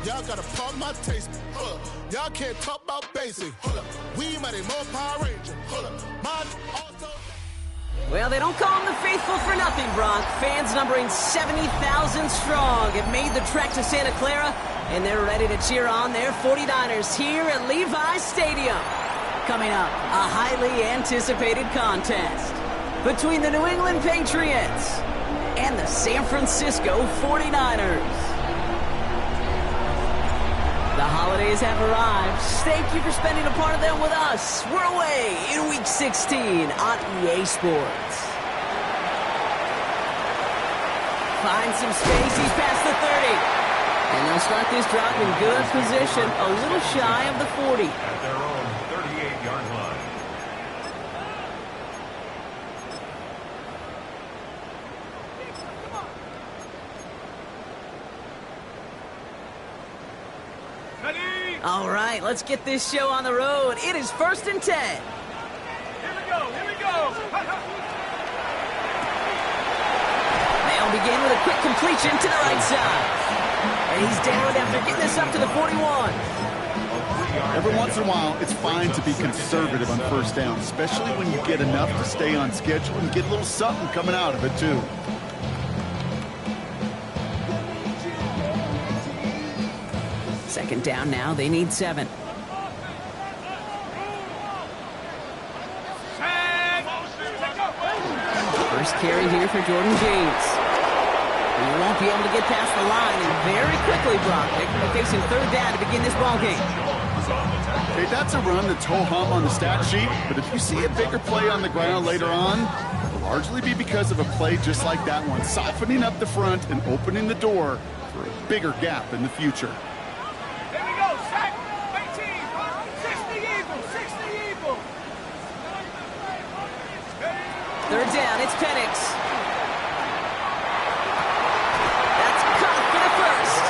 Y'all gotta pardon my taste. Y'all can't talk about basic. We might have more Power Ranger. Mine also. Well, they don't call them the faithful for nothing, Bronc. Fans numbering 70,000 strong have made the trek to Santa Clara, and they're ready to cheer on their 49ers here at Levi's Stadium. Coming up, a highly anticipated contest between the New England Patriots and the San Francisco 49ers. The holidays have arrived. Thank you for spending a part of them with us. We're away in Week 16 on EA Sports. Finds some space. He's past the 30. And they'll start this drive in good position, a little shy of the 40. At their own 38-yard line. All right, let's get this show on the road. It is 1st and 10. Here we go, here we go. They'll begin with a quick completion to the right side. And he's down after getting this up to the 41. Every once in a while, it's fine to be conservative on first down, especially when you get enough to stay on schedule and get a little something coming out of it, too. Second down now, they need 7. First carry here for Jordan James. And you won't be able to get past the line, and very quickly, Brock, they're going to be facing 3rd down to begin this ball game. Okay, that's a run that's ho-hum on the stat sheet, but if you see a bigger play on the ground later on, it'll largely be because of a play just like that one, softening up the front and opening the door for a bigger gap in the future. Here we go, sack, 18, 60 Eagles. 3rd down, it's Penix. That's cut for the first.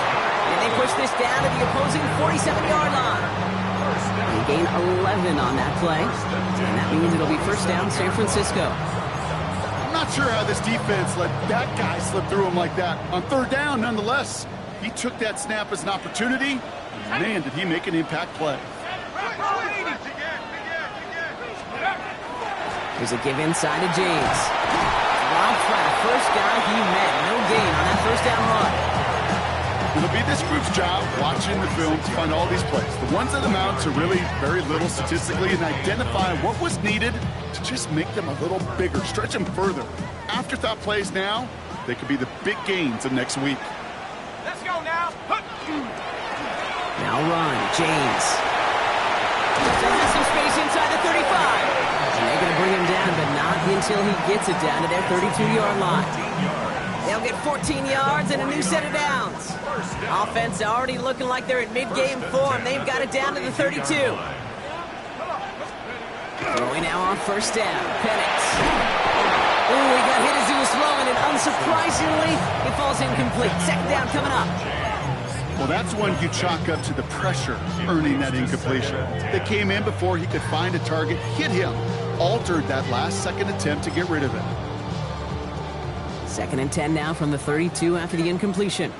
And they push this down to the opposing 47-yard line. They gain 11 on that play. And that means it'll be 1st down, San Francisco. I'm not sure how this defense let that guy slip through him like that. On 3rd down, nonetheless, he took that snap as an opportunity. And man, did he make an impact play. Here's a give inside to James. Dropped by the first guy he met. No gain on that 1st down run. It'll be this group's job watching the film to find all these plays. The ones that amount to really very little statistically and identify what was needed to just make them a little bigger, stretch them further. Afterthought plays now, they could be the big gains of next week. Let's go now. Now run, James. Still has some space inside the 35. And they're going to bring him down, but not until he gets it down to their 32-yard line. They'll get 14 yards and a new set of downs. Offense already looking like they're at mid-game form. They've got it down to the 32. Throwing now on 1st down. Penix. Ooh, he got hit as he was throwing, and unsurprisingly, it falls incomplete. 2nd down coming up. Well, that's one you chalk up to the pressure earning that incompletion. They came in before he could find a target, hit him, altered that last-second attempt to get rid of it. 2nd and 10 now from the 32 after the incompletion.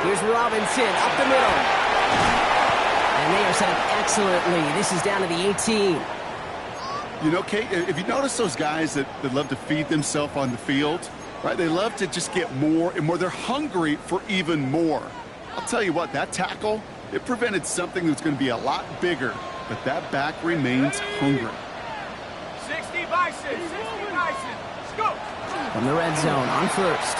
Here's Robinson up the middle. And they are set up excellently. This is down to the 18. You know, Kate, if you notice those guys that love to feed themselves on the field, right? They love to just get more and more. They're hungry for even more. I'll tell you what, that tackle, it prevented something that's going to be a lot bigger, but that back remains hungry. 60 Bison. Let's go. From the red zone on 1st.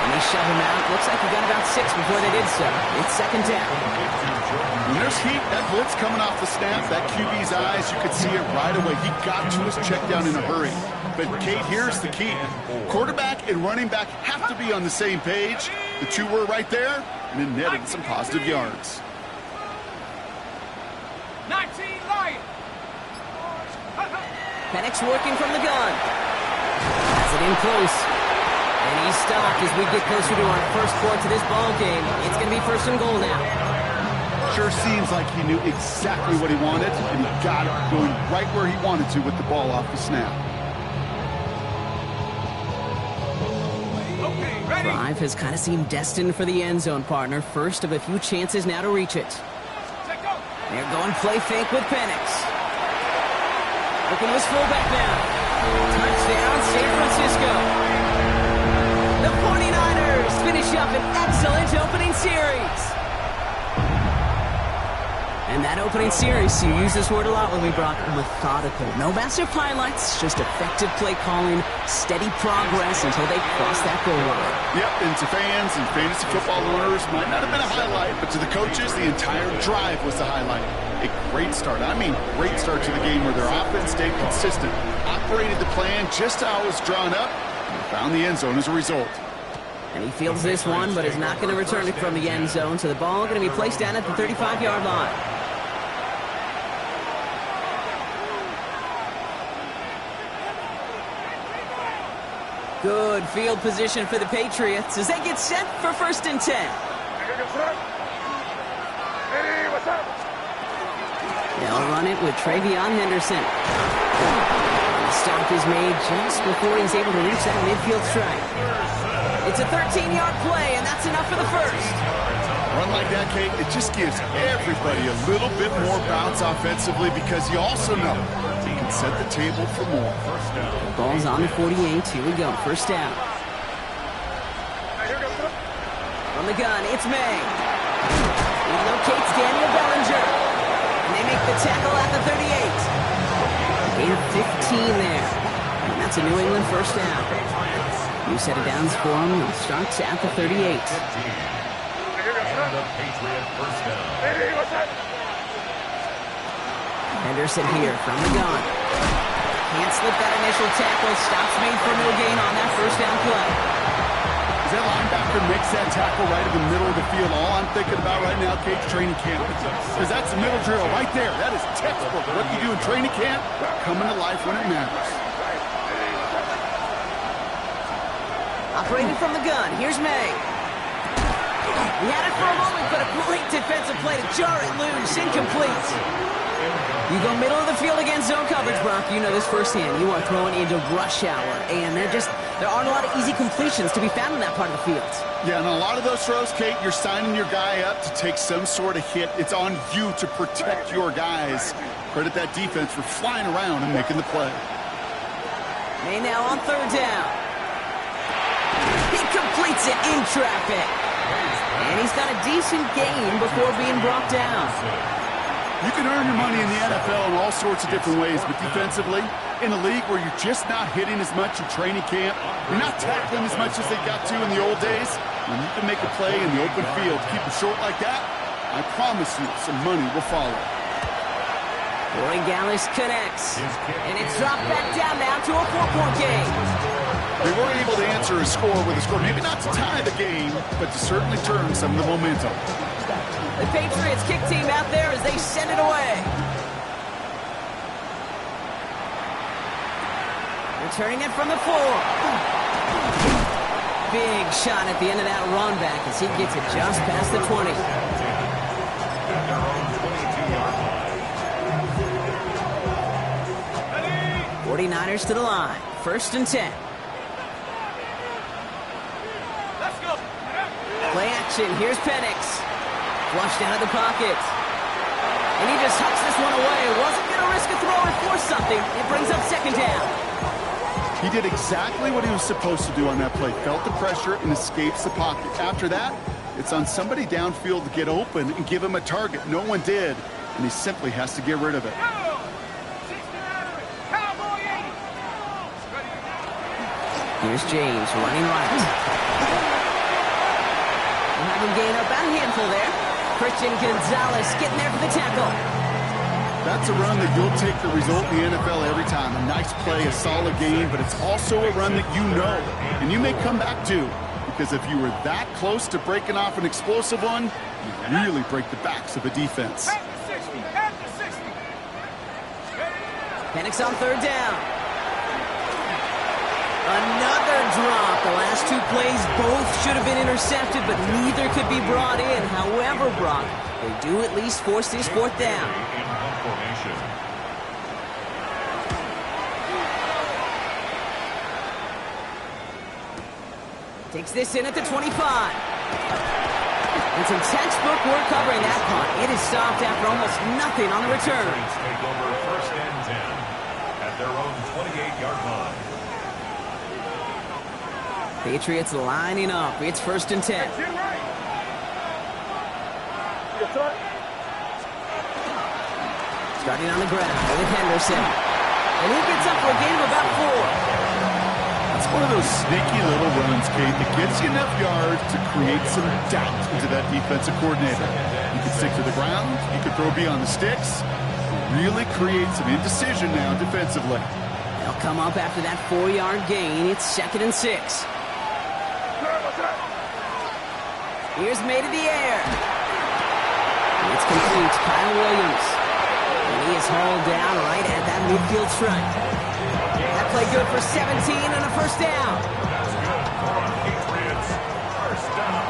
And they shove him out. Looks like he got about 6 before they did so. It's 2nd down. When there's heat, that blitz coming off the snap, that QB's eyes, you could see it right away. He got to his check down in a hurry. But, Kate, here's the key. Quarterback and running back have to be on the same page. The two were right there, and it netted some positive yards. 19 Lions. Penix working from the gun. Has it in close. And he's stopped as we get closer to our first quarter to this ball game. It's going to be 1st and goal now. Sure seems like he knew exactly what he wanted, and he got it going right where he wanted to with the ball off the snap. Drive has kind of seemed destined for the end zone, partner. First of a few chances now to reach it. They're going play fake with Penix. Looking to his fullback now. Touchdown, San Francisco. The 49ers finish up an excellent opening series. And that opening series, you use this word a lot with me, Brock, methodical. No massive highlights, just effective play calling, steady progress until they cross that goal line. Yep, and to fans and fantasy football owners, might not have been a highlight, but to the coaches, the entire drive was the highlight. A great start. I mean, great start to the game where their offense stayed consistent, operated the plan just how it was drawn up, and found the end zone as a result. And he fields this one, but is not going to return it from the end zone, so the ball going to be placed down at the 35-yard line. Good field position for the Patriots as they get set for 1st and 10. They'll run it with Travion Henderson. The stop is made just before he's able to reach that midfield strike. It's a 13-yard play, and that's enough for the first. Run like that, Kate, it just gives everybody a little bit more bounce offensively because you also know you can set the table for more. The ball's on the 48. Here we go. First down. From the gun, it's May. He locates Daniel Bellinger. And they make the tackle at the 38. Gain of 15 there. And that's a New England first down. New set of downs for him. It starts at the 38. Henderson here from the gun. Can't slip that initial tackle. Stops made for no gain on that first down play. As that linebacker makes that tackle right in the middle of the field, all I'm thinking about right now, Kate's training camp. Because that's the middle drill right there. That is textbook. What you do in training camp, coming to life when it matters. Operating from the gun. Here's May. He had it for a moment, but a great defensive play to jar it loose. Incomplete. You go middle of the field against zone coverage, Brock. You know this firsthand. You are throwing into rush hour, and there aren't a lot of easy completions to be found in that part of the field. Yeah, and a lot of those throws, Kate, you're signing your guy up to take some sort of hit. It's on you to protect your guys. Credit that defense for flying around and making the play. May now on 3rd down. He completes it in traffic. And he's got a decent gain before being brought down. You can earn your money in the NFL in all sorts of different ways, but defensively, in a league where you're just not hitting as much in training camp, you're not tackling as much as they got to in the old days, when you can make a play in the open field, keep it short like that, I promise you some money will follow. Corey Gallis connects, and it's dropped back down now to a 4-point game. They weren't able to answer a score with a score, maybe not to tie the game, but to certainly turn some of the momentum. The Patriots kick team out there as they send it away. Returning it from the 4. Big shot at the end of that run back as he gets it just past the 20. 49ers to the line. 1st and 10. Let's go. Play action. Here's Penix. Flushed out of the pocket. And he just hucks this one away. Wasn't going to risk a throw or force something. It brings up 2nd down. He did exactly what he was supposed to do on that play. Felt the pressure and escapes the pocket. After that, it's on somebody downfield to get open and give him a target. No one did, and he simply has to get rid of it. Here's James running right. We'll have him gain about a handful there. Christian Gonzalez getting there for the tackle. That's a run that you'll take the result in the NFL every time. A nice play, a solid game, but it's also a run that you know, and you may come back to, because if you were that close to breaking off an explosive one, you really break the backs of a defense. Penix on 3rd down. Another drop. The last 2 plays both should have been intercepted, but neither could be brought in. However, Brock, they do at least force this 4th down. Takes this in at the 25. And some textbook work covering that punt. It is stopped after almost nothing on the return. Patriots take over first and 10 at their own 28-yard line. Patriots lining up. It's first and 10. Starting on the ground with Henderson. And he gets up for a gain of about 4. That's one of those sneaky little runs, Kate, that gets you enough yards to create some doubt into that defensive coordinator. You can stick to the ground, you can throw beyond the sticks, really create some indecision now defensively. They'll come up after that 4-yard gain. It's second and 6. Here's made in the air. It's complete. Kyle Williams. And he is hauled down right at that midfield stripe. That play good for 17 and a first down. That's good for our Patriots. First down.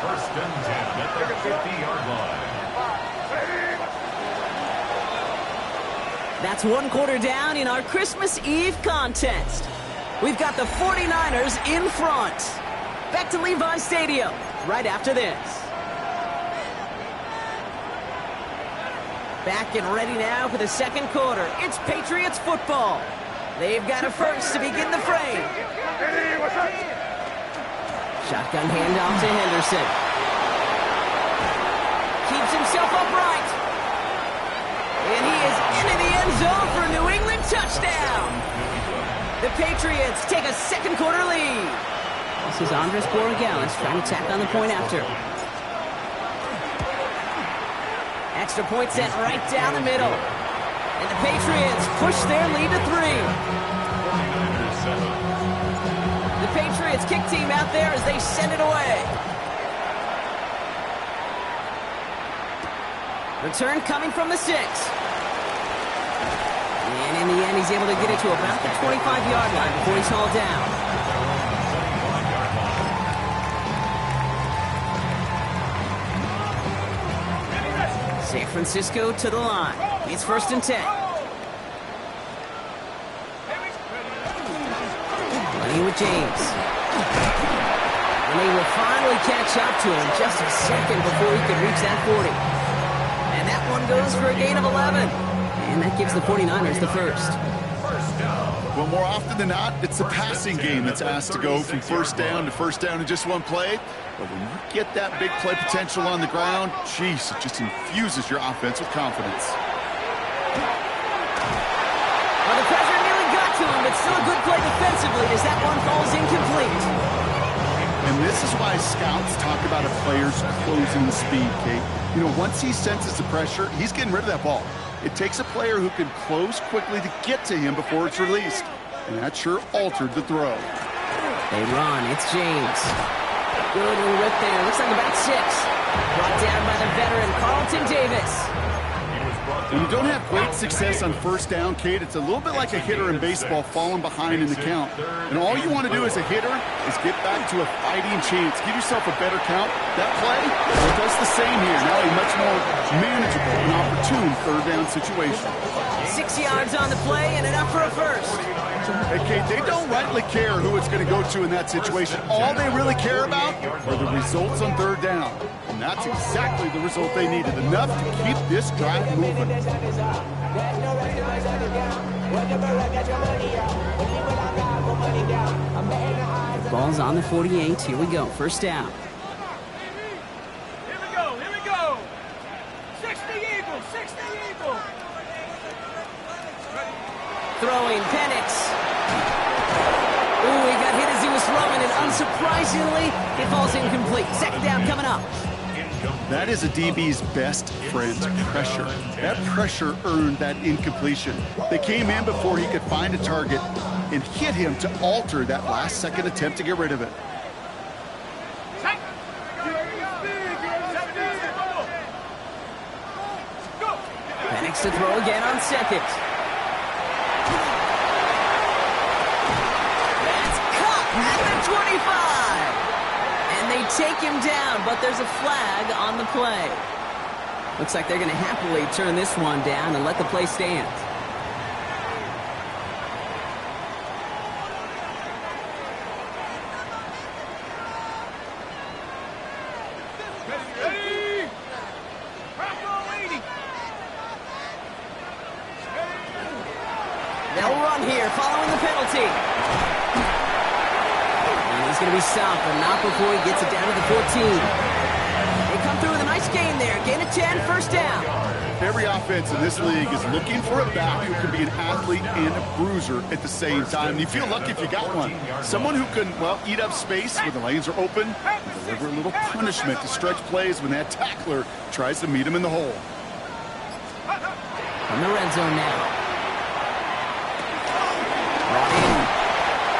First and 10 at their 50-yard line. That's 1 quarter down in our Christmas Eve contest. We've got the 49ers in front. Back to Levi Stadium right after this. Back and ready now for the second quarter. It's Patriots football. They've got a first to begin the frame. Shotgun handoff to Henderson. Keeps himself upright. And he is into the end zone for a New England touchdown. The Patriots take a second quarter lead. This is Andres Borregales trying to tack on the point after. Extra point set right down the middle. And the Patriots push their lead to 3. The Patriots kick team out there as they send it away. Return coming from the 6. And in the end, he's able to get it to about the 25-yard line before he's hauled down. San Francisco to the line. It's first and 10. Plenty with James. And they will finally catch up to him just a second before he could reach that 40. And that one goes for a gain of 11. And that gives the 49ers the first. Well, more often than not, it's the passing game that's asked to go from first down in just one play. But when you get that big play potential on the ground, geez, it just infuses your offense with confidence. Well, the pressure nearly got to him, but still a good play defensively as that one falls incomplete. And this is why scouts talk about a player's closing speed, Kate. You know, once he senses the pressure, he's getting rid of that ball. It takes a player who can close quickly to get to him before it's released. And that sure altered the throw. They run. It's James. Good little rip there. Looks like about 6. Brought down by the veteran Carlton Davis. When you don't have great success on first down, Kate, it's a little bit like a hitter in baseball falling behind in the count. And all you want to do as a hitter is get back to a fighting chance. Give yourself a better count. That play, it does the same here. Now a much more manageable and opportune third down situation. 6 yards on the play and enough for a first. Hey, Kate, they don't rightly care who it's going to go to in that situation. All they really care about are the results on third down. And that's exactly the result they needed. Enough to keep this drive moving. Ball's on the 48. Here we go. First down. Here we go. 60 Eagles, 60 Eagles. Throwing Penix. Ooh, he got hit as he was throwing, and unsurprisingly, it falls incomplete. Second down coming up. That is a DB's best friend, pressure. That pressure earned that incompletion. They came in before he could find a target and hit him to alter that last-second attempt to get rid of it. Penix to throw again on second. That's caught at the 25. And they take him down, but there's a flag on the play. Looks like they're going to happily turn this one down and let the play stand. They'll run here following the penalty. And he's going to be stopped, but not before he gets it down to the 14. They come through with a nice gain there. Gain of 10, first down. Every offense in this league is looking for a back who can be an athlete and a bruiser at the same time. And you feel lucky if you got one. Someone who can, well, eat up space when the lanes are open and deliver a little punishment to stretch plays when that tackler tries to meet him in the hole. From the red zone now.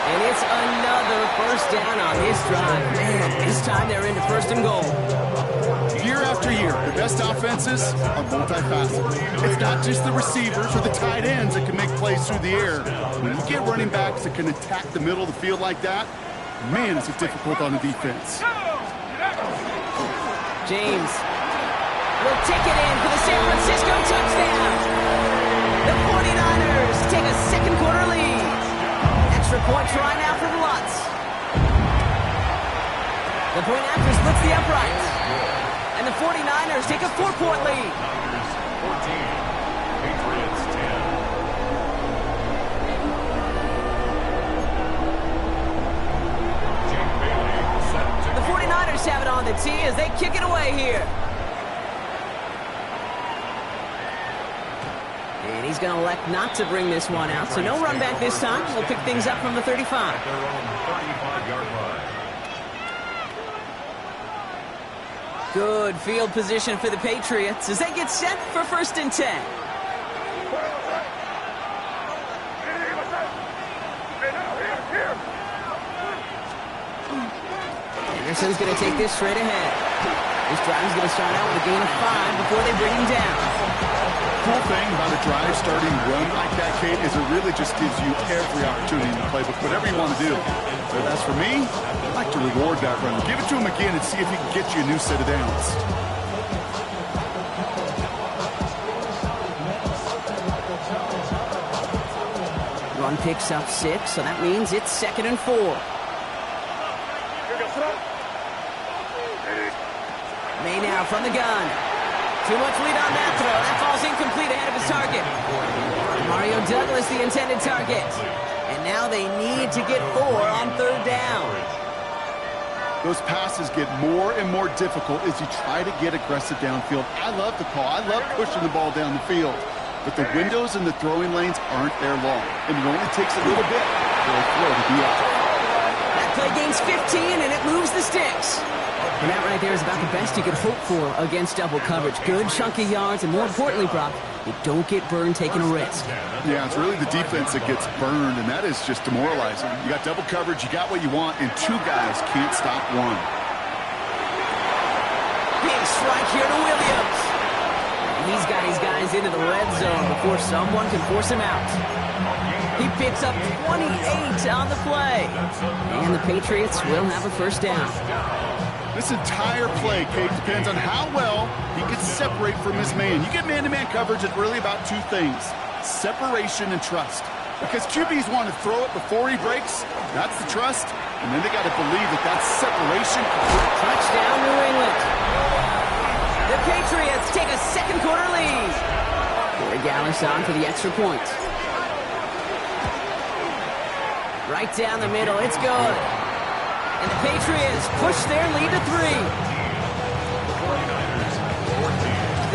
And it's another first down on this drive. Man, this time they're into first and goal. Year after year, the best offenses are multifaceted. It's not just the receivers or the tight ends that can make plays through the air. When you get running backs that can attack the middle of the field like that, man, is it difficult on the defense. James will take it in for the San Francisco touchdown. The 49ers take a second quarter lead. Extra point try now for the Lutz. The point after splits the uprights. And the 49ers take a 4-point lead. 14, Patriots 10. Jake Bailey set to The 49ers have it on the tee as they kick it away here. And he's going to elect not to bring this one out, so no run back this time. We'll pick things up from the 35. at their own 35-yard line. Good field position for the Patriots as they get set for first and 10. Anderson's going to take this straight ahead. This drive is going to start out with a gain of 5 before they bring him down. Cool thing about a drive starting run like that, Kate, is it really just gives you every opportunity in the playbook, whatever you want to do. But as for me, I'd like to reward that run. Give it to him again and see if he can get you a new set of downs. Run picks up 6, so that means it's 2nd and 4. May now from the gun. Too much lead on that throw. That falls incomplete ahead of his target. Mario Douglas, the intended target. And now they need to get 4 on 3rd down. Those passes get more and more difficult as you try to get aggressive downfield. I love the call. I love pushing the ball down the field. But the windows in the throwing lanes aren't there long. And it only takes a little bit for a throw to be up. That play gains 15, and it moves the sticks. And that right there is about the best you could hope for against double coverage. Good chunky yards, and more importantly, Brock, you don't get burned taking a risk. Yeah, it's really the defense that gets burned, and that is just demoralizing. You got double coverage, you got what you want, and 2 guys can't stop one. Big strike here to Williams. He's got his guys into the red zone before someone can force him out. He picks up 28 on the play. And the Patriots will have a first down. This entire play, Kate, depends on how well he can separate from his man. You get man-to-man coverage, it's really about 2 things, separation and trust. Because QBs want to throw it before he breaks, that's the trust, and then they got to believe that that separation. Touchdown, New England. The Patriots take a second quarter lead. Corey Gallis on for the extra point. Right down the middle, it's good. And the Patriots push their lead to 3.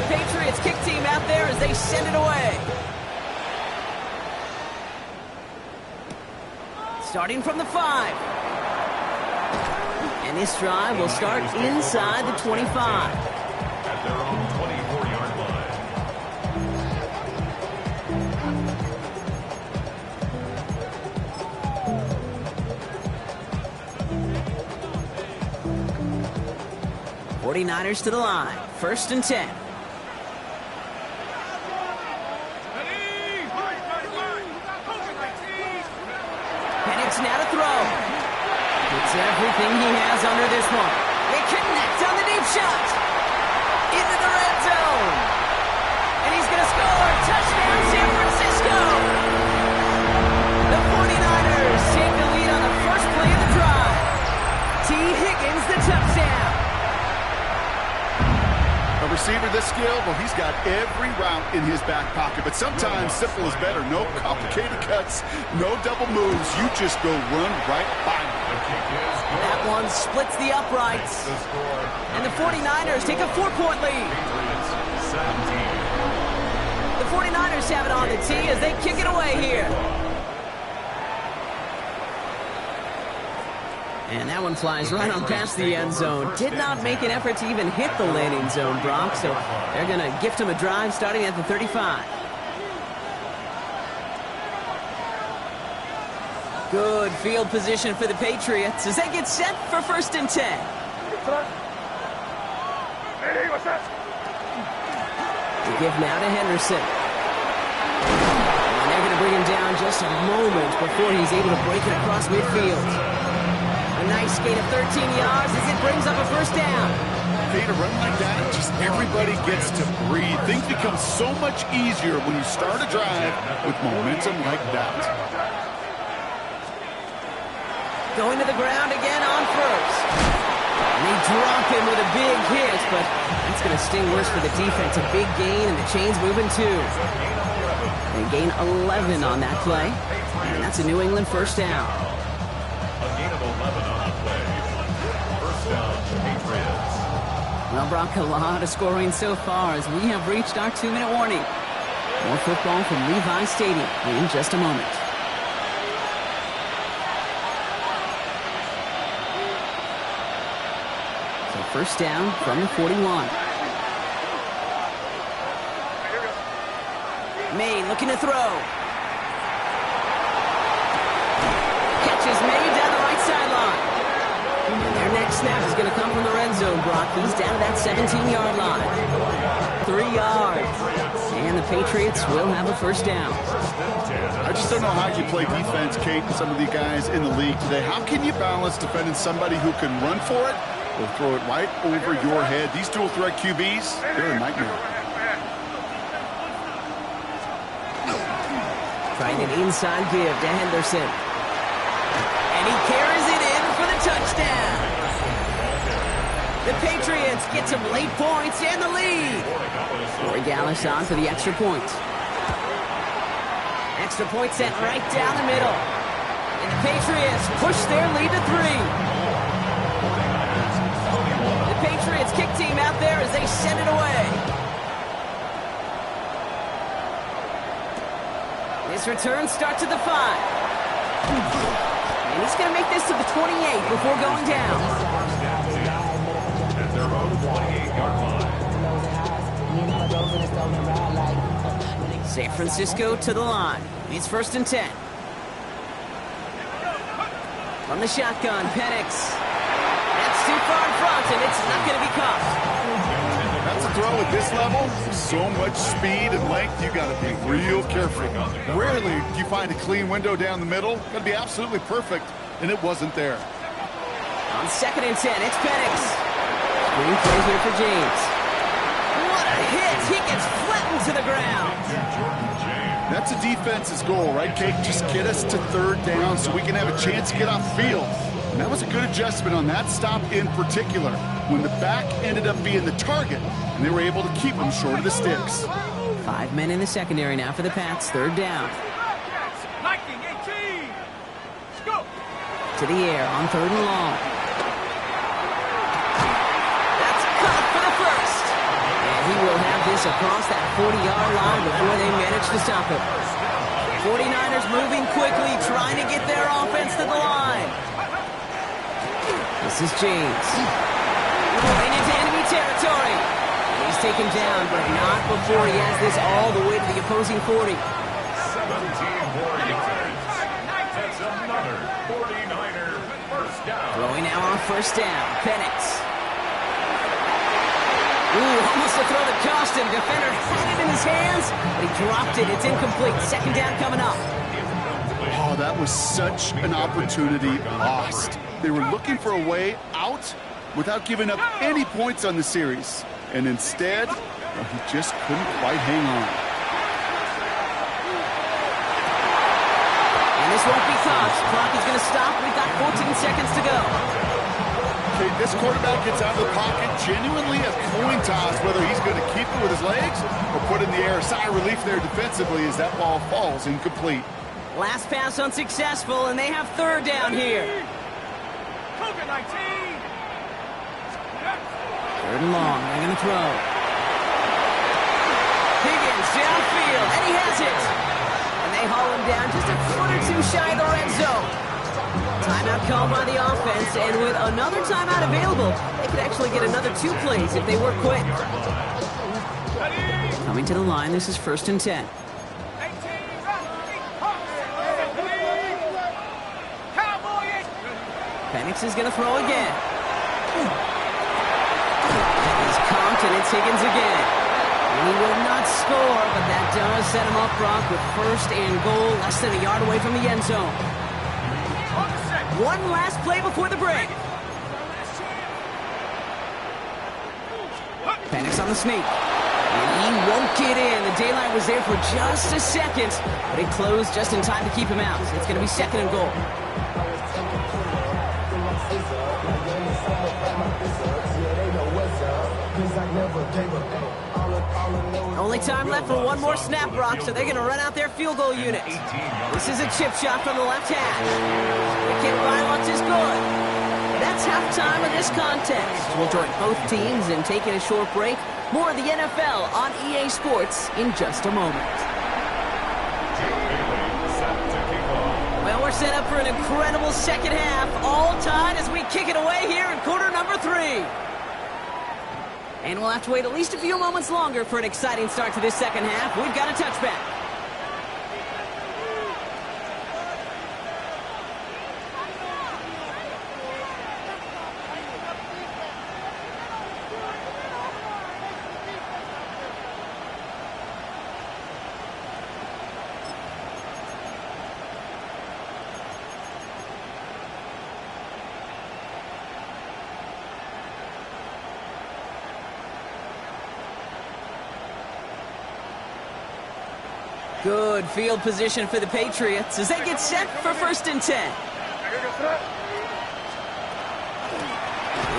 The Patriots kick team out there as they send it away. Starting from the 5. And this drive will start inside the 25. At their own 24-yard line. '49ers to the line. First and 10. Penix now to throw. It's everything he has under this one. They connect on the deep shot. Into the red zone. And he's going to score. Touchdown, San Francisco. The 49ers take the lead on the first play of the drive. T. Higgins, the touchdown. A receiver this skilled, well, he's He's got every route in his back pocket, but sometimes simple is better. No complicated cuts, no double moves. You just go run right by him. That one splits the uprights. And the 49ers take a 4-point lead. The 49ers have it on the tee as they kick it away here. And that one flies right on past the end zone. Did not make an effort to even hit the landing zone, Brock. So they're going to gift him a drive starting at the 35. Good field position for the Patriots as they get set for 1st and 10. The give now to Henderson. And they're going to bring him down just a moment before he's able to break it across midfield. A nice gain of 13 yards as it brings up a 1st down. Okay, to run like that, just everybody gets to breathe. Things become so much easier when you start a drive with momentum like that. Going to the ground again on 1st. And they drop him with a big hit, but that's going to sting worse for the defense. A big gain, and the chain's moving too. They gain 11 on that play, and that's a New England 1st down. Well, Brock, a lot of scoring so far as we have reached our 2-minute warning. More football from Levi Stadium in just a moment. So 1st down from the 41. Maine looking to throw. Catch is made down the right sideline. And their next snap is going to come from the red zone, Brock. He's down to that 17-yard line. 3 yards. And the Patriots will have a 1st down. I just don't know how you play defense, Kate, and some of the guys in the league today. How can you balance defending somebody who can run for it or throw it right over your head? These dual threat QBs, they're a nightmare. Trying an inside give to Henderson. And he carries it in for the touchdown. The Patriots get some late points and the lead. Corey Gallis on for the extra point. Extra point sent right down the middle. And the Patriots push their lead to 3. The Patriots kick team out there as they send it away. This return starts at the 5. And he's going to make this to the 28 before going down. At their own 28-yard line. San Francisco to the line. It's 1st and 10. From the shotgun, Penix. That's too far in front, and it's not going to be caught. That's a throw at this level. So much speed and length, you got to be real careful. Rarely do you find a clean window down the middle. Got to be absolutely perfect, and it wasn't there. On 2nd and 10, it's Penix. Screen play here for James. What a hit! He gets flattened to the ground. That's a defense's goal, right, Kate? Just get us to 3rd down so we can have a chance to get off the field. And that was a good adjustment on that stop in particular, when the back ended up being the target, and they were able to keep him short of the sticks. 5 men in the secondary now for the Pats. 3rd down. 19-18. Go. To the air on 3rd and long. That's caught for the 1st. And he will have this across that 40-yard line before they manage to stop him. 49ers moving quickly, trying to get their offense to the line. This is James. Going into enemy territory. And he's taken down, but not before he has this all the way to the opposing 40. 17 more yards. That's another 49er 1st down. Throwing now on 1st down. Penix. Ooh, almost a throw that cost him. Defender had it in his hands, but he dropped it. It's incomplete. 2nd down coming up. Oh, that was such an opportunity lost. They were looking for a way out without giving up any points on the series. And instead, well, he just couldn't quite hang on. And this won't be caught. Clock is going to stop. We've got 14 seconds to go. Kate, this quarterback gets out of the pocket genuinely a coin toss, whether he's going to keep it with his legs or put in the air. A sigh of relief there defensively as that ball falls incomplete. Last pass unsuccessful, and they have third down here. COVID-19. Third and long. They're going to throw. Higgins downfield, and he has it. And they haul him down just a foot or two shy of the red zone. Timeout called by the offense, and with another timeout available, they could actually get another 2 plays if they work quick. Coming to the line, this is 1st and 10. Penix is going to throw again. He's comped, and it's Higgins again. And he will not score, but that does set him up, Brock, with 1st and goal, less than a yard away from the end zone. One last play before the break. Penix on the sneak. And he won't get in. The daylight was there for just a second, but it closed just in time to keep him out. It's going to be 2nd and goal. Only time left for one more snap, Brock, so they're going to run out their field goal unit. This is a chip shot from the left half. The kick by Lutz is good. That's halftime of this contest. We'll join both teams in taking a short break. More of the NFL on EA Sports in just a moment. Well, we're set up for an incredible second half, all tied as we kick it away here in quarter number 3. And we'll have to wait at least a few moments longer for an exciting start to this second half. We've got a touchback. Good field position for the Patriots as they get set for 1st and 10.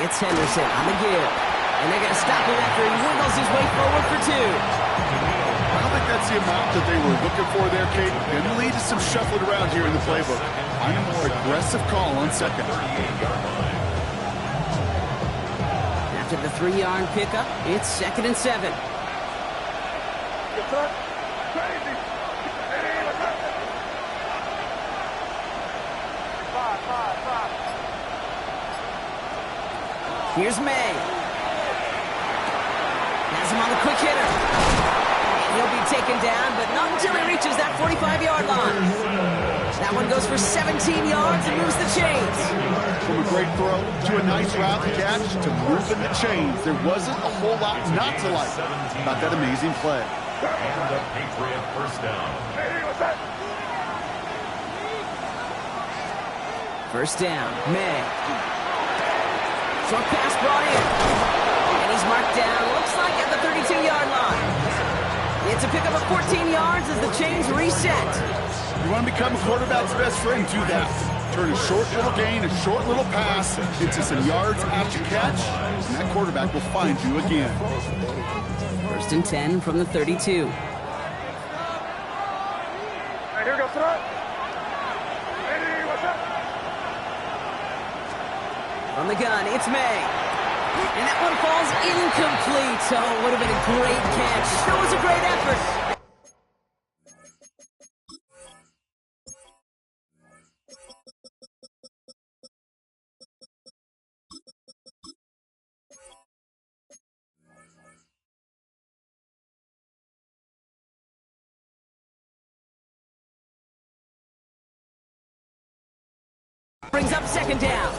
It's Henderson on the give. And they're going to stop him after he wiggles his way forward for 2. I don't think that's the amount that they were looking for there, Kate. Going to lead to some shuffling around here in the playbook. Find a more aggressive call on 2nd. After the 3-yard pickup, it's 2nd and 7. Here's May. Has him on the quick hitter. And he'll be taken down, but not until he reaches that 45-yard line. That one goes for 17 yards and moves the chains. From a great throw to a nice route catch to moving the chains. There wasn't a whole lot not to like about that amazing play. And a Patriot 1st down. 1st down, May. Short pass brought in. And he's marked down, looks like at the 32-yard line. It's a pickup of 14 yards as the chains reset. You want to become a quarterback's best friend, do that. Turn a short little gain, a short little pass into some yards after catch, and that quarterback will find you again. 1st and 10 from the 32. Here goes throw. From the gun, it's May. And that one falls incomplete. So it would have been a great catch. That was a great effort. Brings up 2nd down.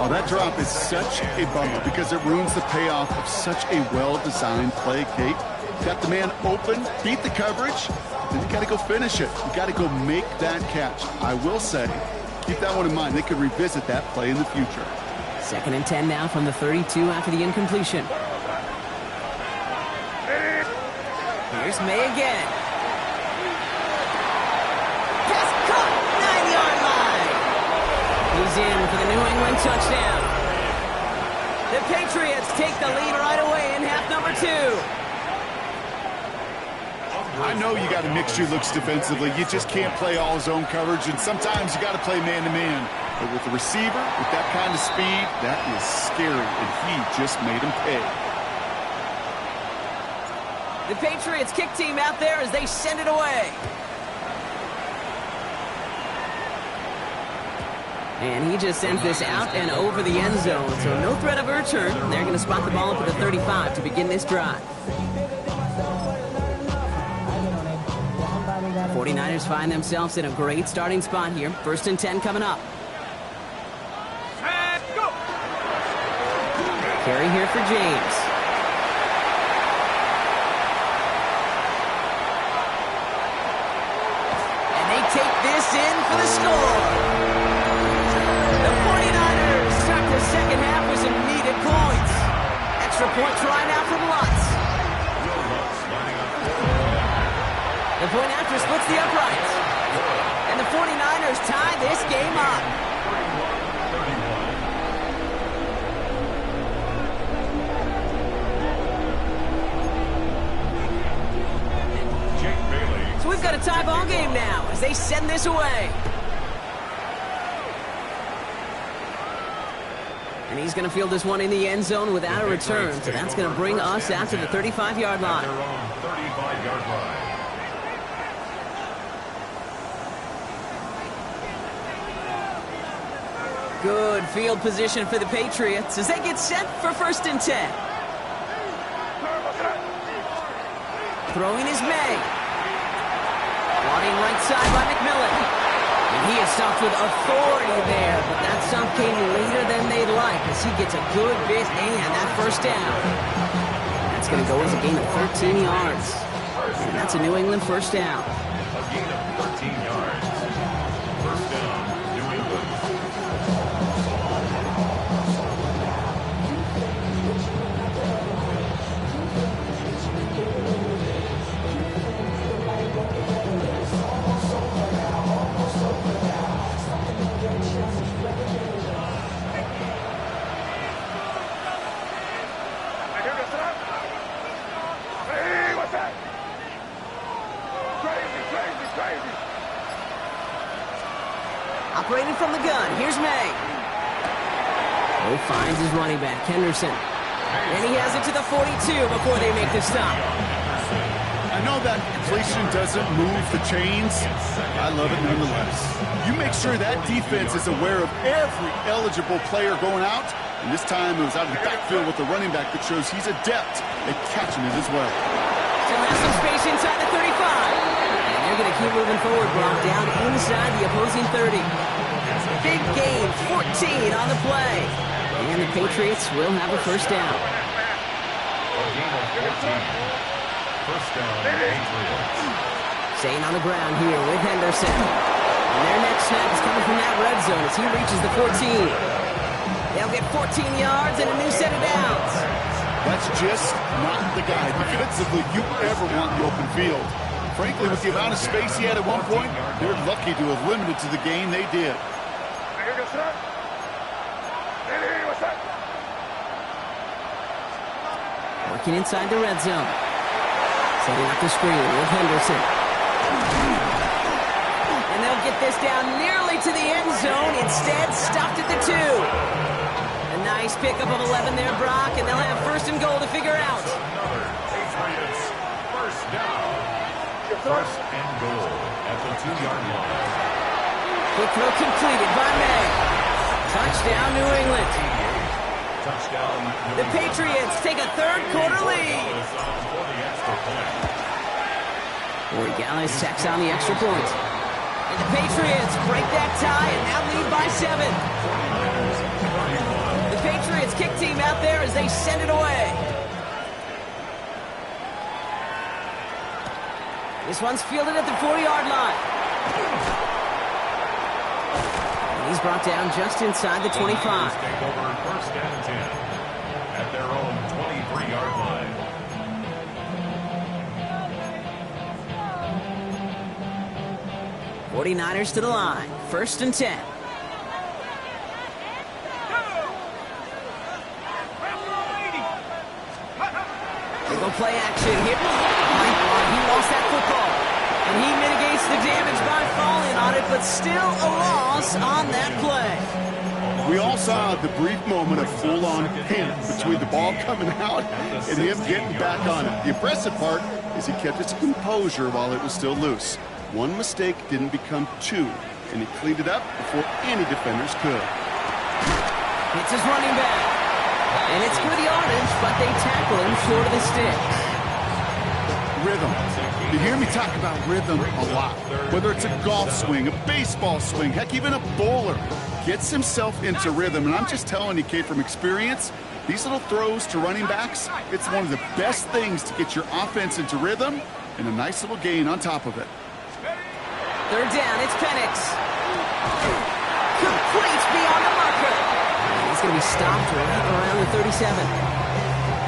Oh, that drop is such a bummer because it ruins the payoff of such a well-designed play, Kate. Got the man open, beat the coverage, then you got to go finish it. You got to go make that catch. I will say, keep that one in mind. They could revisit that play in the future. 2nd and 10 now from the 32 after the incompletion. Here's May again. Pass caught, 9-yard line. He's in for the New England touchdown. The Patriots take the lead right away in half number 2. I know you got to mix your looks defensively. You just can't play all zone coverage, and sometimes you got to play man-to-man. But with the receiver, with that kind of speed, that is scary, and he just made him pay. The Patriots kick team out there as they send it away. And he just sends this out and over the end zone, so no threat of a return. They're going to spot the ball up at the 35 to begin this drive. 49ers find themselves in a great starting spot here. 1st and 10 coming up. And go! Carry here for James. And they take this in for the score. The 49ers start the second half with some needed points. Extra point try now from Lutz. The point after splits the uprights. And the 49ers tie this game up. So we've got a tie ball game now as they send this away. And he's going to field this one in the end zone without a return. So that's going to bring us out to the 35-yard line. 35-yard line. Good field position for the Patriots as they get set for 1st and 10. Throwing is May. Wanting right side by McMillan. And he is stopped with authority there, but that stop came later than they'd like as he gets a good bit and that 1st down. That's going to go as a gain of 13 yards. And that's a New England 1st down. A gain of 13 yards. 1st down, New England. Hey, what's that? Crazy. Operating from the gun, here's May. Oh, finds his running back, Henderson. And he has it to the 42 before they make the stop. I know that completion doesn't move the chains. I love it nonetheless. You make sure that defense is aware of every eligible player going out. And this time it was out of the backfield with the running back that shows he's adept at catching it as well. Still has some space inside the 35. And they're going to keep moving forward, Brock, down inside the opposing 30. Big gain, 14 on the play. And the Patriots will have a 1st down. A gain of 14. 1st down, Patriots. Staying on the ground here with Henderson. And their next snap is coming from that red zone as he reaches the 14. They'll get 14 yards and a new set of downs. That's just not the guy defensively you ever want in the open field. Frankly, with the amount of space he had at one point, they're lucky to have limited to the gain they did. Working inside the red zone. Setting up the screen with Henderson. And they'll get this down nearly to the end zone. Instead, stopped at the 2. A nice pickup of 11 there, Brock, and they'll have 1st and goal to figure out. Another Patriots 1st down. 1st and goal at the 2-yard line. Quick throw completed by May. Touchdown, New England. Touchdown, New The England. Patriots take a 3rd quarter lead. For the extra point. Corey Gallis tacks on the extra point. And the Patriots break that tie and now lead by 7. The Patriots kick team out there as they send it away. This one's fielded at the 40-yard line. And he's brought down just inside the 25. Take over 1st and 10 at their own 23-yard line. '49ers to the line. 1st and 10. little play action here. He lost that football. And he mitigates the damage by falling on it, but still a loss on that play. We all saw the brief moment of full-on panic between the ball coming out and him getting back on it. The impressive part is he kept his composure while it was still loose. One mistake didn't become two, and he cleaned it up before any defenders could. It's his running back. And it's good yardage, but they tackle him short of the sticks. Rhythm. You hear me talk about rhythm a lot. Whether it's a golf swing, a baseball swing, heck, even a bowler gets himself into rhythm. And I'm just telling you, Kate, from experience, these little throws to running backs, it's one of the best things to get your offense into rhythm and a nice little gain on top of it. Third down, it's Penix. Complete beyond the marker. And he's going to be stopped right around the 37.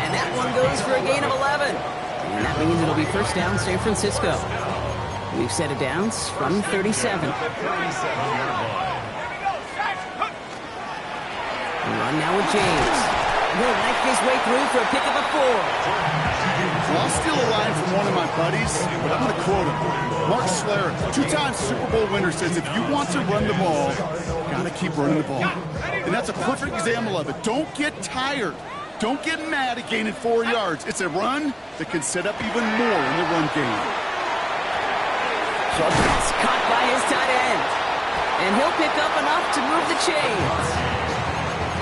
And that one goes for a gain of 11. And that means it'll be first down San Francisco. We've set it down from 37. Run now with James. He'll knife his way through for a pick of a 4. Well, I'll steal a line from one of my buddies, but I'm going to quote him. Mark Schlereth, two-time Super Bowl winner, says if you want to run the ball, you got to keep running the ball. And that's a perfect example of it. Don't get tired. Don't get mad at gaining 4 yards. It's a run that can set up even more in the run game. It's caught by his tight end. And he'll pick up enough to move the chains.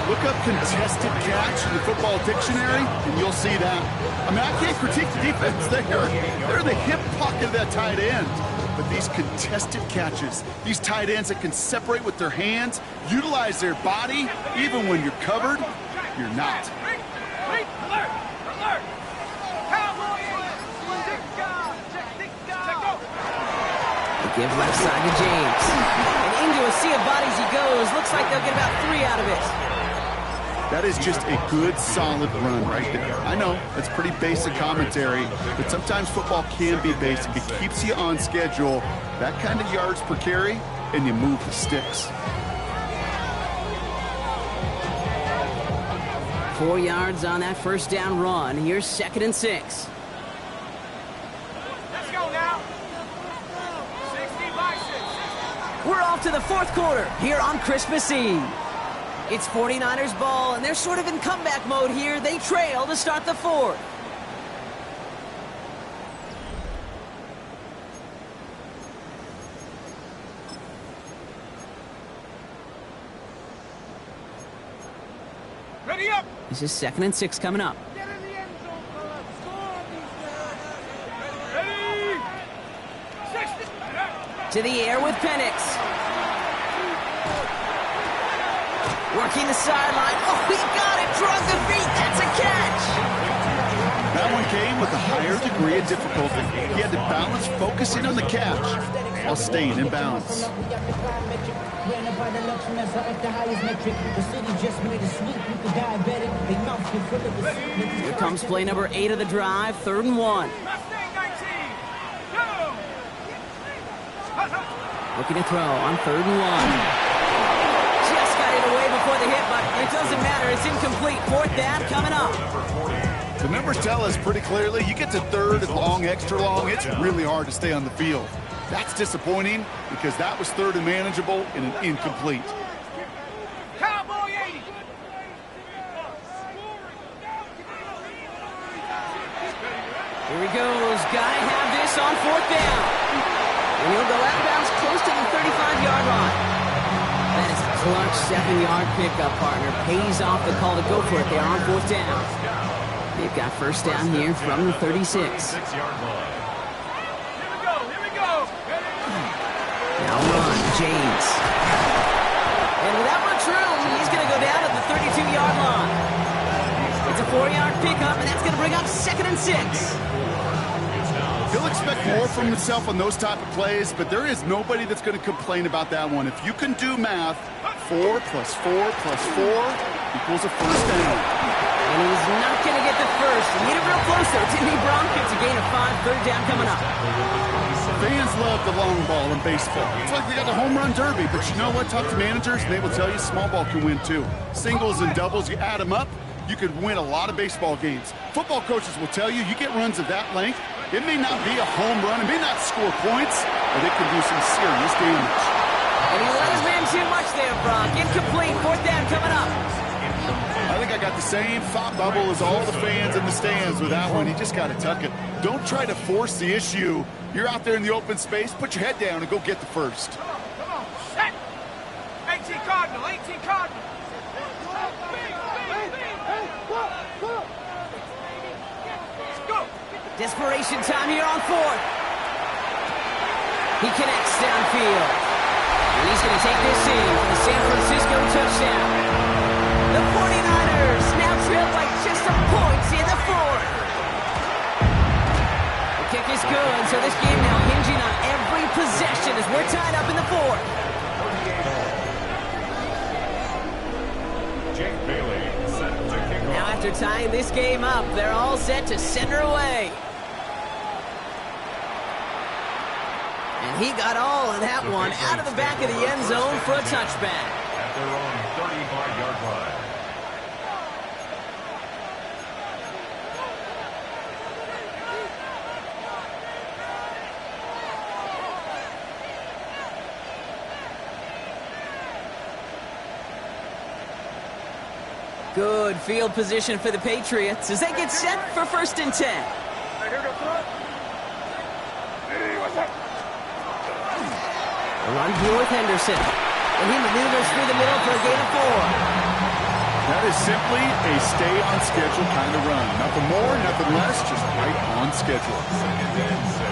Look up contested catch in the football dictionary, and you'll see that. I mean, I can't critique the defense there. They're the hip pocket of that tight end. But these contested catches, these tight ends that can separate with their hands, utilize their body, even when you're covered, you're not. They give left side to James. And into a sea of bodies he goes. Looks like they'll get about 3 out of it. That is just a good, solid run right there. I know, that's pretty basic commentary, but sometimes football can be basic. It keeps you on schedule, that kind of yards per carry, and you move the sticks. 4 yards on that first down run. Here's 2nd and 6. Let's go now. 60 by 6. We're off to the 4th quarter here on Christmas Eve. It's 49ers ball, and they're sort of in comeback mode here. They trail to start the 4th. Ready up. This is 2nd and 6 coming up. Get in the end zone, fellas. Score on these guys. Ready. 60. To the air with Penix. Working the sideline. Oh, he got it. Draws the feet. That's a catch. That one came with a higher degree of difficulty. He had to balance focusing on the catch while staying in balance. Here comes play number 8 of the drive. 3rd and 1. Looking to throw on 3rd and 1. Away before the hit, but it doesn't matter. It's incomplete. 4th down coming up. The numbers tell us pretty clearly, you get to 3rd and long, extra long, it's really hard to stay on the field. That's disappointing because that was 3rd and manageable and an incomplete. Cowboy 80. Here he goes. Gotta have this on 4th down. And he'll go out of bounds close to the 35-yard line. That is a clutch 7-yard pickup, partner. Pays off the call to go for it there on 4th down. They've got first down here from the 36. 6-yard line. Here we go. Now run, James. And without much room, he's going to go down at the 32-yard line. It's a 4-yard pickup, and that's going to bring up 2nd and 6. He'll expect more from himself on those type of plays, but there is nobody that's going to complain about that one. If you can do math, 4 plus 4 plus 4 equals a first down. And he's not going to get the first. He hit it real close, though. Didn't he, Bronk? It's a gain of 5, 3rd down coming up. Fans love the long ball in baseball. It's like they got the home run derby, but you know what? Talk to managers, and they will tell you small ball can win too. Singles and doubles, you add them up, you could win a lot of baseball games. Football coaches will tell you, you get runs of that length, it may not be a home run, it may not score points, but it can do some serious damage. And he let his man too much there, Brock. Incomplete. 4th down coming up. I think I got the same thought bubble as all the fans in the stands with that one. You just got to tuck it. Don't try to force the issue. You're out there in the open space. Put your head down and go get the first. Come on. Set. 18 Cardinal. 18 Cardinal. Let's go. Desperation time here on 4th. He connects downfield. And he's going to take this in for the San Francisco touchdown. The 49ers now trail by just some points in the 4th. The kick is good, so this game now hinging on every possession as we're tied up in the 4th. Jake Bailey set to kick Now off. after tying this game up, they're all set to send her away. And he got all of that one out of the back of the end zone for a touchback. At their own 35-yard line. Good field position for the Patriots as they get set for 1st and 10. A run here with Henderson. And he maneuvers through the middle for a gain of 4. That is simply a stay-on-schedule kind of run. Nothing more, nothing less, just right on schedule. 2nd and 6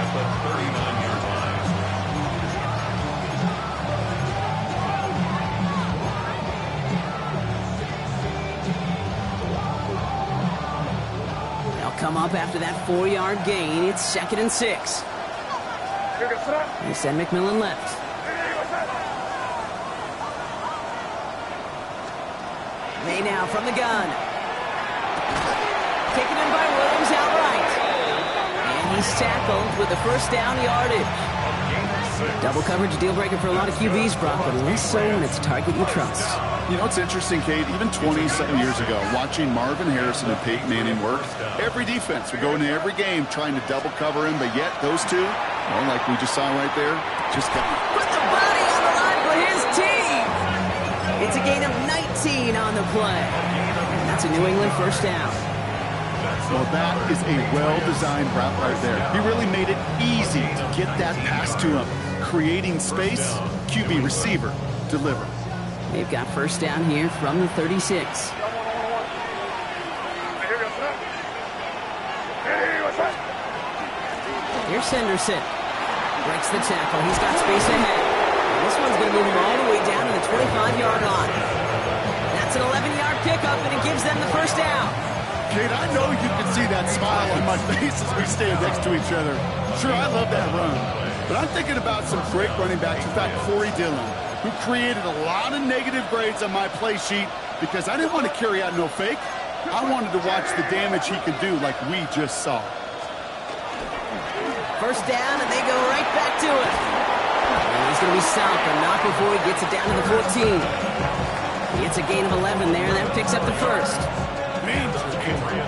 at the 39-yard line. They'll come up after that 4-yard gain. It's 2nd and 6. They send McMillan left. May now from the gun. Taken in by Williams outright. And he's tackled with the 1st down yardage. Double coverage deal breaker for a lot of QBs, Brock, but less so when it's a target you trust. You know, it's interesting, Kate, even 20-something years ago, watching Marvin Harrison and Peyton Manning work, every defense would go into every game trying to double cover him, but yet those two, well, like we just saw right there, just got Put the body on the line for his team. It's a gain of 19 on the play. And that's a New England 1st down. Well, that is a well-designed route right there. He really made it easy to get that pass to him. Creating space, QB receiver, deliver. They've got 1st down here from the 36. Here's Henderson. Breaks the tackle. He's got space ahead. This one's going to move him all the way down to the 25-yard line. That's an 11-yard pickup, and it gives them the 1st down. Kate, I know you can see that smile on my face as we stand next to each other. Sure, I love that run. But I'm thinking about some great running backs. In fact, Corey Dillon, who created a lot of negative grades on my play sheet because I didn't want to carry out no fake. I wanted to watch the damage he could do like we just saw. 1st down, and they go right back to it. And he's going to be stopped, but not before he gets it down to the 14. He gets a gain of 11 there, and that picks up the 1st.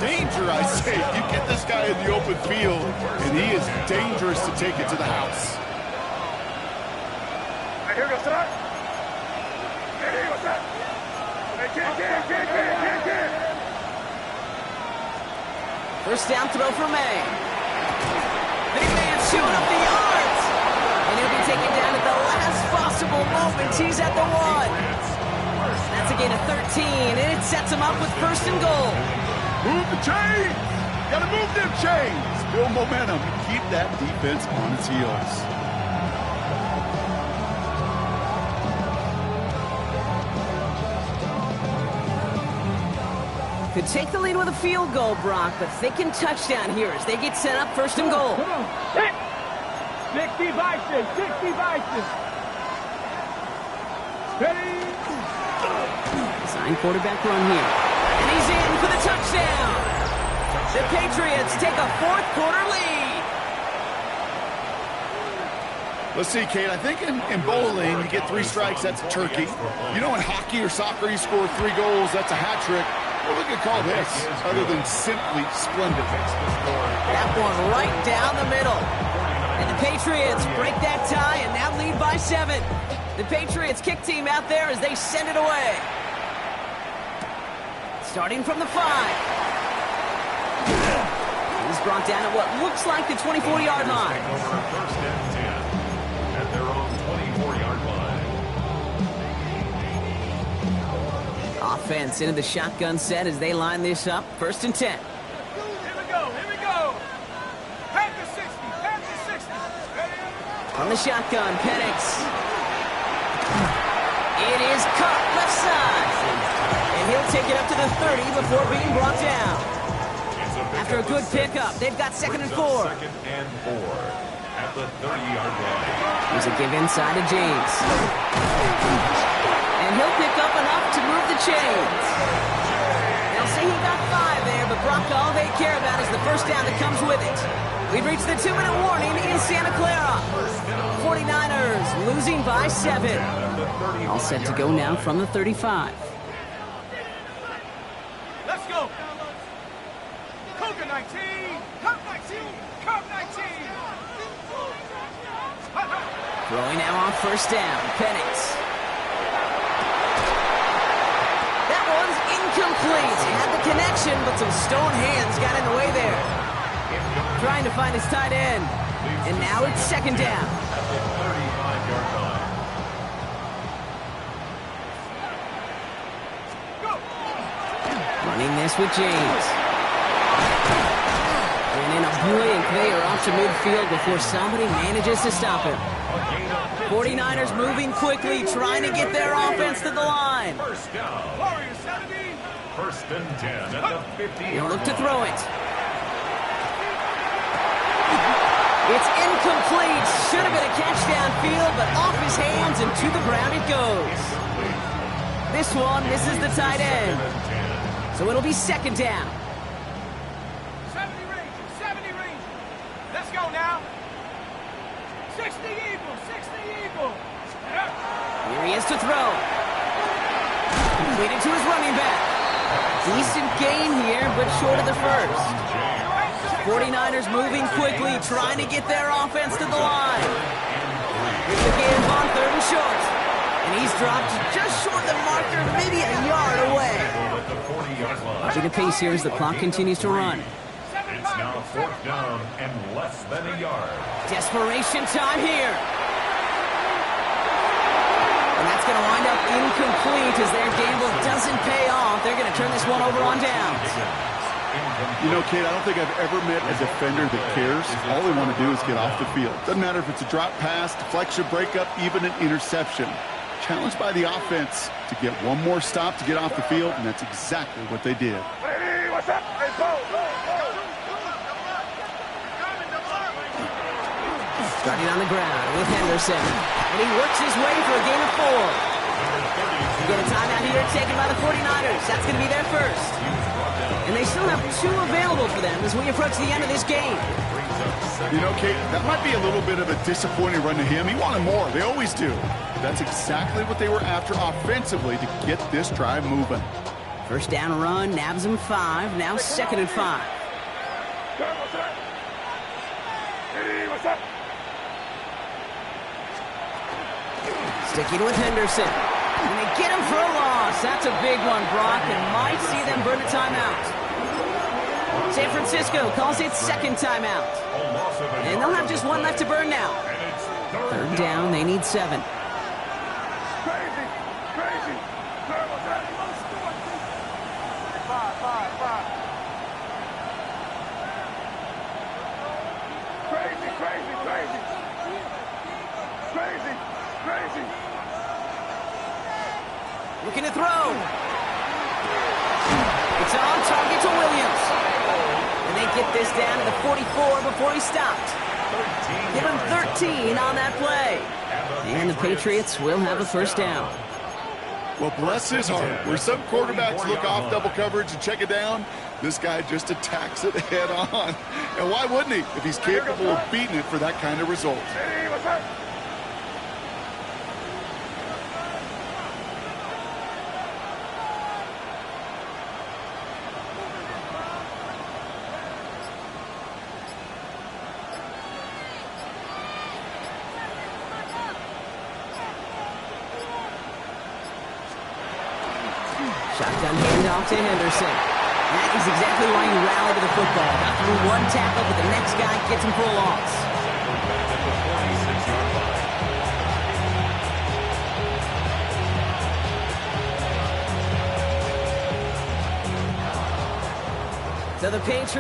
Danger, I say. You get this guy in the open field, and he is dangerous to take it to the house. First down throw for May. Big man shooting up the yards. And he'll be taken down at the last possible moment. He's at the 1. That's a gain of 13, and it sets him up with 1st and goal. Move the chains! Gotta move them chains! Build momentum. Keep that defense on its heels. Could take the lead with a field goal, Brock, but thinking touchdown here as they get set up 1st and goal. Come on. Hit. 60 Vices. 60 Vices. Ready. Sign quarterback run here. And he's in for the touchdown. The Patriots take a 4th quarter lead. Let's see, Kate, I think in bowling, you get 3 strikes, that's a turkey. You know, in hockey or soccer, you score 3 goals, that's a hat trick. Well, look at call this, other than simply splendid. That one right down the middle. And the Patriots break that tie and now lead by 7. The Patriots kick team out there as they send it away. Starting from the 5. He's brought down at what looks like the 24-yard line. First and 10 at their own 24-yard line. Offense into the shotgun set as they line this up. First and 10. Here we go, here we go. Panther 60, Panther 60. Ready? From the shotgun, Penix. It is cut left side. And he'll take it up to the 30 before being brought down. After a good pickup, they've got 2nd and 4. Second and 4 at the 30-yard line. Here's a give inside to James. And he'll pick up enough to move the chains. They'll say he got 5 there, but Brock, all they care about is the first down that comes with it. We've reached the 2-minute warning in Santa Clara. 49ers losing by 7. All set to go now from the 35. Let's go. Coca 19, Cup 19, Cup 19. Throwing now on first down, Penix. That one's incomplete. He had the connection, but some stone hands got in the way there. Trying to find his tight end. And now it's 2nd down. At the 35-yard line. Running this with James. And in a blink, they are off to midfield before somebody manages to stop him. 49ers moving quickly, trying to get their offense to the line. First down. Warriors 70. First and 10 at the 50-yard He'll look to line. throw it. It's incomplete. Should have been a catch downfield, but off his hands and to the ground it goes. This one misses the tight end. So it'll be 2nd down. 70 Rangers, 70 Rangers. Let's go now. 60 Eagles, 60 Eagles. Here he is to throw. Completed to his running back. Decent gain here, but short of the first. 49ers moving quickly, trying to get their offense to the line. Here's the give on 3rd and short. And he's dropped just short of the marker, maybe a yard away. Watching the pace here as the clock continues to run. It's now 4th down and less than a yard. Desperation time here. And that's going to wind up incomplete as their gamble doesn't pay off. They're going to turn this one over on downs. You know, Kate, I don't think I've ever met a defender that cares. All they want to do is get off the field. Doesn't matter if it's a drop pass, deflection, breakup, even an interception. Challenged by the offense to get one more stop to get off the field, and that's exactly what they did. Hey, what's up? Hey, go. Starting on the ground with Henderson. And he works his way for a gain of 4. We get a timeout here taken by the 49ers. That's going to be their first. And they still have 2 available for them as we approach the end of this game. You know, Kate, that might be a little bit of a disappointing run to him. He wanted more. They always do. That's exactly what they were after offensively to get this drive moving. First down run, nabs him 5. Now 2nd and 5. What's up? Hey, what's up? Sticking with Henderson. And they get him for a loss. That's a big one, Brock, and might see them burn a timeout. San Francisco calls it 2nd timeout. And they'll have just 1 left to burn now. 3rd down, they need 7. Crazy. What's up? 5. Crazy. Looking to throw. It's on target to Williams. And they get this down to the 44 before he stopped. Give him 13 on that play. And the Patriots will have a first down. Well, bless his heart. Where some quarterbacks look off double coverage and check it down, this guy just attacks it head on. And why wouldn't he if he's capable of beating it for that kind of result? Hey, what's up? Shotgun handoff to Henderson. That is exactly why you rally to the football. Got through one tackle, but the next guy gets him for a loss. Back at the 46-yard line. So the Patriots